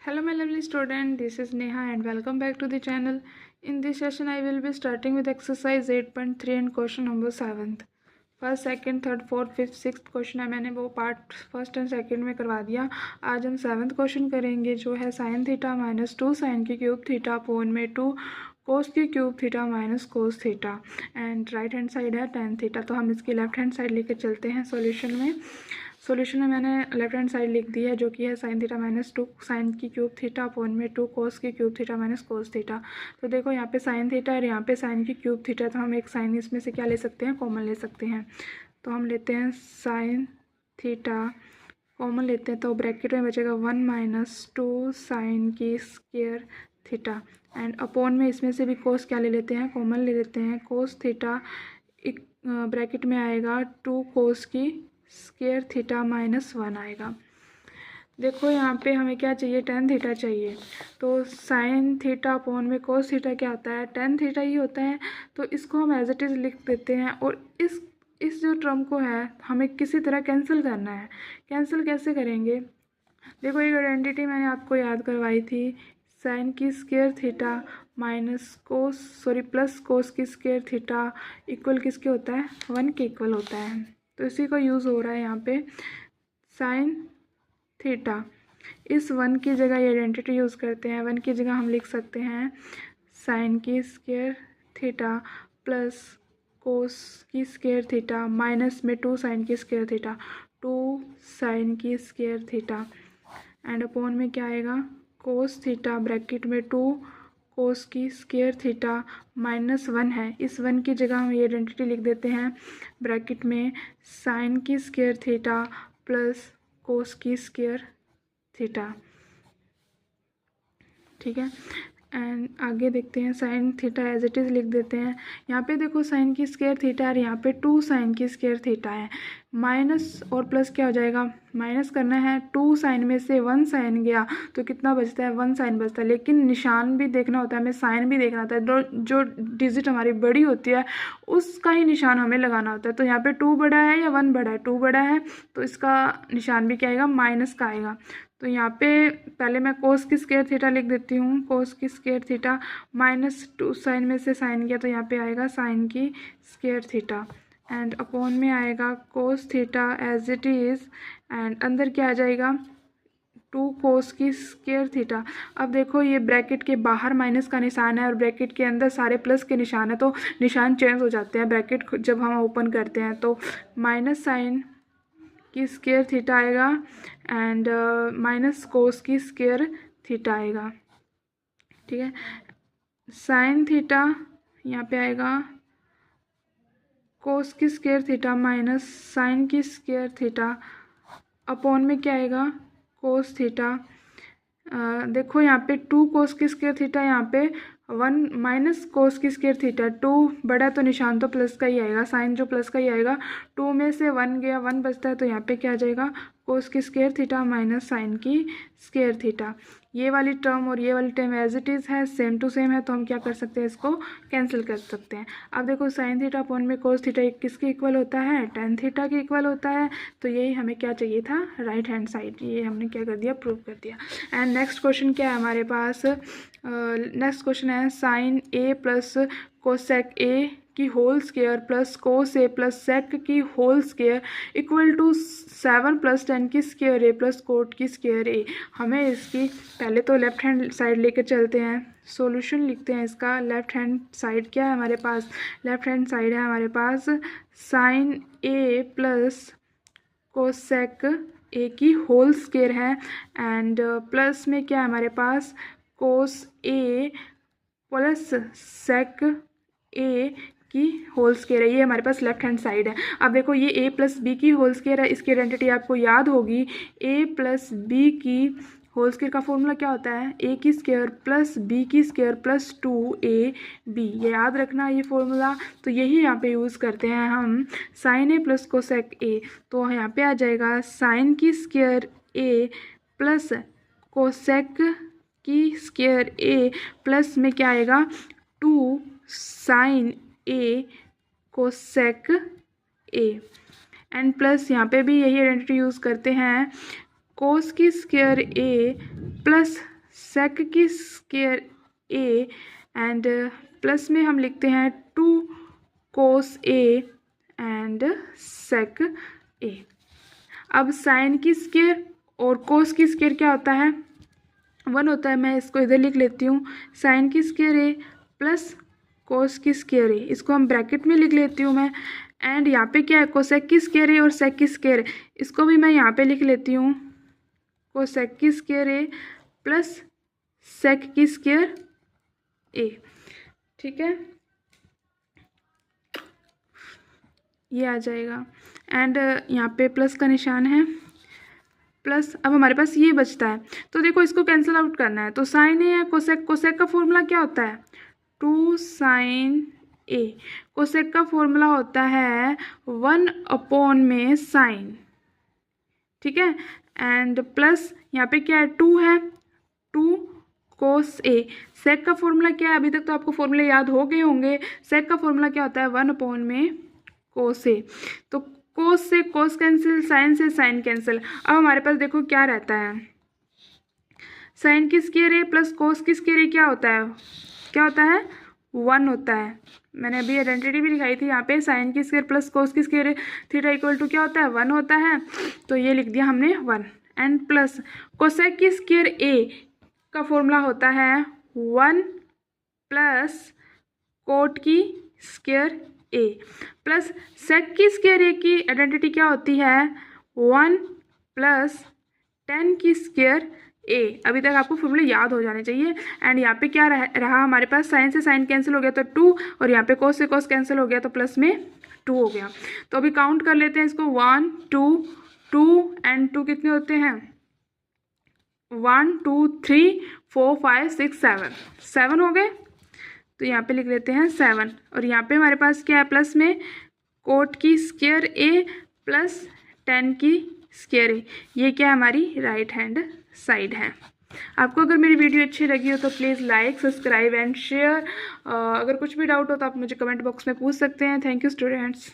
Hello my lovely student, this is Neha and welcome back to the channel. In this session I will be starting with exercise 8.3 and question number 7th. First second third fourth fifth sixth question है, मैंने वो part first and second में करवा दिया। आज हम 7th question करेंगे जो है साइन थीटा माइनस 2 साइन की क्यूब थीटा अपोन में 2 कोस की cube theta minus cos theta and right hand side है टेन थीटा। तो हम इसकी लेफ्ट हैंड साइड लेके चलते हैं सॉल्यूशन में मैंने लेफ्ट हैंड साइड लिख दी है जो कि है साइन थीटा माइनस 2 साइन की क्यूब थीटा अपोन में 2 कोस की cube theta minus cos theta. तो देखो यहाँ पे साइन थीटा और यहाँ पे साइन की क्यूब थीटा, तो हम एक साइन इसमें से क्या ले सकते हैं, कॉमन ले सकते हैं। तो हम लेते हैं साइन थीटा कॉमन लेते हैं, तो ब्रैकेट में बचेगा 1 माइनस 2 साइन की स्क्वायर थीटा एंड अपोन में इसमें से भी कोस क्या ले लेते हैं, कॉमन ले लेते हैं, कोस थीटा एक ब्रैकेट में आएगा 2 कोस की स्क्वायर थीटा माइनस 1 आएगा। देखो यहाँ पे हमें क्या चाहिए, टेन थीटा चाहिए। तो साइन थीटा अपोन में कोस थीटा क्या होता है, टेन थीटा ही होता है। तो इसको हम एज इट इज़ लिख देते हैं और इस जो टर्म को है हमें किसी तरह कैंसिल करना है। कैंसिल कैसे करेंगे, देखो एक आइडेंटिटी मैंने आपको याद करवाई थी, साइन की square theta minus plus cos की स्क्वायर थीटा इक्वल किसके होता है, 1 के इक्वल होता है। तो इसी का यूज़ हो रहा है यहाँ पे। साइन थीटा इस 1 की जगह ये आइडेंटिटी यूज़ करते हैं, 1 की जगह हम लिख सकते हैं साइन की स्क्वायर थीटा प्लस कोस की स्क्वायर थीटा माइनस में 2 साइन की स्क्वायर थीटा, 2 साइन की स्क्वायर थीटा एंड अपोन में क्या आएगा, कोस थीटा ब्रैकेट में 2 कोस की स्क्वायर थीटा माइनस 1 है। इस 1 की जगह हम ये आइडेंटिटी लिख देते हैं ब्रैकेट में साइन की स्क्वायर थीटा प्लस कोस की स्क्वायर थीटा। ठीक है, एंड आगे देखते हैं sine theta as it is लिख देते हैं। यहाँ पे देखो साइन की स्क्वायर थीटा और यहाँ पे 2 साइन की स्क्वायर थीटा है। माइनस और प्लस क्या हो जाएगा, माइनस करना है, 2 साइन में से 1 साइन गया तो कितना बचता है, 1 साइन बचता है। लेकिन निशान भी देखना होता है हमें, साइन भी देखना होता है। जो डिजिट हमारी बड़ी होती है उसका ही निशान हमें लगाना होता है। तो यहाँ पे 2 बड़ा है या 1 बड़ा है, 2 बड़ा है तो इसका निशान भी क्या आएगा, माइनस का आएगा। तो यहाँ पे पहले मैं कोस की स्क्वायर थीटा लिख देती हूँ, कोस की स्क्वायर थीटा माइनस 2 साइन में से साइन गया तो यहाँ पे आएगा साइन की स्क्वायर थीटा एंड अपोन में आएगा cos theta as it is and अंदर क्या आ जाएगा, 2 कोस की स्क्वायर थीटा। अब देखो ये ब्रैकेट के बाहर माइनस का निशान है और ब्रैकेट के अंदर सारे प्लस के निशान है, तो निशान चेंज हो जाते हैं ब्रैकेट जब हम ओपन करते हैं। तो माइनस साइन की स्क्वायर थीटा आएगा एंड माइनस कोस की स्क्वायर थीटा आएगा। ठीक है, साइन थीटा यहाँ पे आएगा कोस की स्क्वायर थीटा माइनस साइन की स्क्वायर थीटा अपोन में क्या आएगा, कोस थीटा। देखो यहाँ पे 2 कोस की स्क्वायर थीटा, यहाँ पे 1 माइनस कोस की स्क्वायर थीटा, 2 बड़ा तो निशान तो प्लस का ही आएगा, साइन जो प्लस का ही आएगा। 2 में से 1 गया, 1 बचता है तो यहाँ पे क्या आ जाएगा, कोस की स्क्वायर थीटा माइनस साइन की स्क्वायर थीटा। ये वाली टर्म और ये वाली टर्म एज इट इज़ है, सेम टू सेम है, तो हम क्या कर सकते हैं, इसको कैंसिल कर सकते हैं। अब देखो साइन थीटा अपॉन में कोस थीटा किसके इक्वल होता है, टेन थीटा के इक्वल होता है। तो यही हमें क्या चाहिए था, राइट हैंड साइड, ये हमने क्या कर दिया, प्रूव कर दिया। एंड नेक्स्ट क्वेश्चन क्या है हमारे पास, नेक्स्ट क्वेश्चन है sine A plus cosec A की whole square plus cos A plus sec की whole square equal to 7 plus 10 की स्क्वायर ए प्लस कोट की स्क्वायर ए। हमें इसकी पहले तो लेफ्ट हैंड साइड लेकर चलते हैं, सॉल्यूशन लिखते हैं इसका। लेफ्ट हैंड साइड क्या है हमारे पास, लेफ्ट हैंड साइड है हमारे पास sine A plus cosec A की होल स्क्वायर है एंड प्लस में क्या है हमारे पास, कोस ए प्लस सेक ए की होल स्क्वायर है। ये हमारे पास लेफ्ट हैंड साइड है। अब देखो ये a प्लस बी की होल स्क्वायर है, इसकी आइडेंटिटी आपको याद होगी, a प्लस बी की होल स्क्वायर का फॉर्मूला क्या होता है, a की स्क्वायर प्लस b की स्क्वायर प्लस 2ab, ये याद रखना ये फॉर्मूला। तो यही यहाँ पे यूज़ करते हैं हम, sine a plus cosec a। तो यहाँ पे आ जाएगा साइन की स्क्वायर a प्लस कोसेक की स्क्वायर a प्लस में क्या आएगा, 2 sine A cosec A and plus यहाँ पे भी यही आइडेंटिटी यूज़ करते हैं, कोस की स्क्वायर ए प्लस सेक की स्क्वायर ए एंड प्लस में हम लिखते हैं 2 कोस ए एंड सेक ए। अब साइन की स्क्वायर और कोस की स्क्वायर क्या होता है, 1 होता है। मैं इसको इधर लिख लेती हूँ, साइन की स्क्वायर ए प्लस कोस की स्क्वायर ए, इसको हम ब्रैकेट में लिख लेती हूँ मैं। एंड यहाँ पे क्या है, कोसेक की स्क्वायर ए और सेक की स्क्वायर ए, इसको भी मैं यहाँ पे लिख लेती हूँ, कोसेक की स्क्वायर ए प्लस सेक की स्क्वायर ए। ठीक है, ये आ जाएगा। एंड यहाँ पे प्लस का निशान है, प्लस। अब हमारे पास ये बचता है, तो देखो इसको कैंसिल आउट करना है। तो साइन ए या कोसेक, कोसेक का फॉर्मूला क्या होता है, 2 साइन ए। कोसेक का फॉर्मूला होता है 1 में साइन। ठीक है, एंड प्लस यहाँ पे क्या है, 2 है, 2 कोस ए। सेक का फॉर्मूला क्या है, अभी तक तो आपको फॉर्मूले याद हो गए होंगे। सेक का फॉर्मूला क्या होता है, 1 में कोस ए। तो कोस से कोस कैंसिल, साइन से साइन कैंसिल। अब हमारे पास देखो क्या रहता है, साइन की स्क्वायर ए प्लस कोस की स्क्वायर ए क्या होता है, 1 होता है। मैंने अभी आइडेंटिटी भी दिखाई थी यहाँ पे, साइन की स्क्वायर प्लस कोस की स्क्वायर थीटा इक्वल टू क्या होता है, 1 होता है। तो ये लिख दिया हमने 1। एंड प्लस कोसेक की स्क्वायर ए का फॉर्मूला होता है 1 प्लस कोट की स्क्वायर ए प्लस सेक की स्क्वायर ए की आइडेंटिटी क्या होती है, 1 प्लस टेन की स्क्वायर ए। अभी तक आपको फॉर्मूले याद हो जाने चाहिए। एंड यहाँ पे क्या रहा हमारे पास, साइन से साइन कैंसिल हो गया तो 2, और यहाँ पे कोस से कोस कैंसिल हो गया तो प्लस में 2 हो गया। तो अभी काउंट कर लेते हैं इसको, 1 2 2 एंड 2 कितने होते हैं, 1 2 3 4 5 6 7 हो गए। तो यहाँ पे लिख लेते हैं 7, और यहाँ पे हमारे पास क्या है, प्लस में कोट की स्क्वायर ए प्लस 10 की स्क्वायर ए। ये क्या है, हमारी राइट हैंड साइड है। आपको अगर मेरी वीडियो अच्छी लगी हो तो please like, subscribe and share. अगर कुछ भी डाउट हो तो आप मुझे कमेंट बॉक्स में पूछ सकते हैं। Thank you students.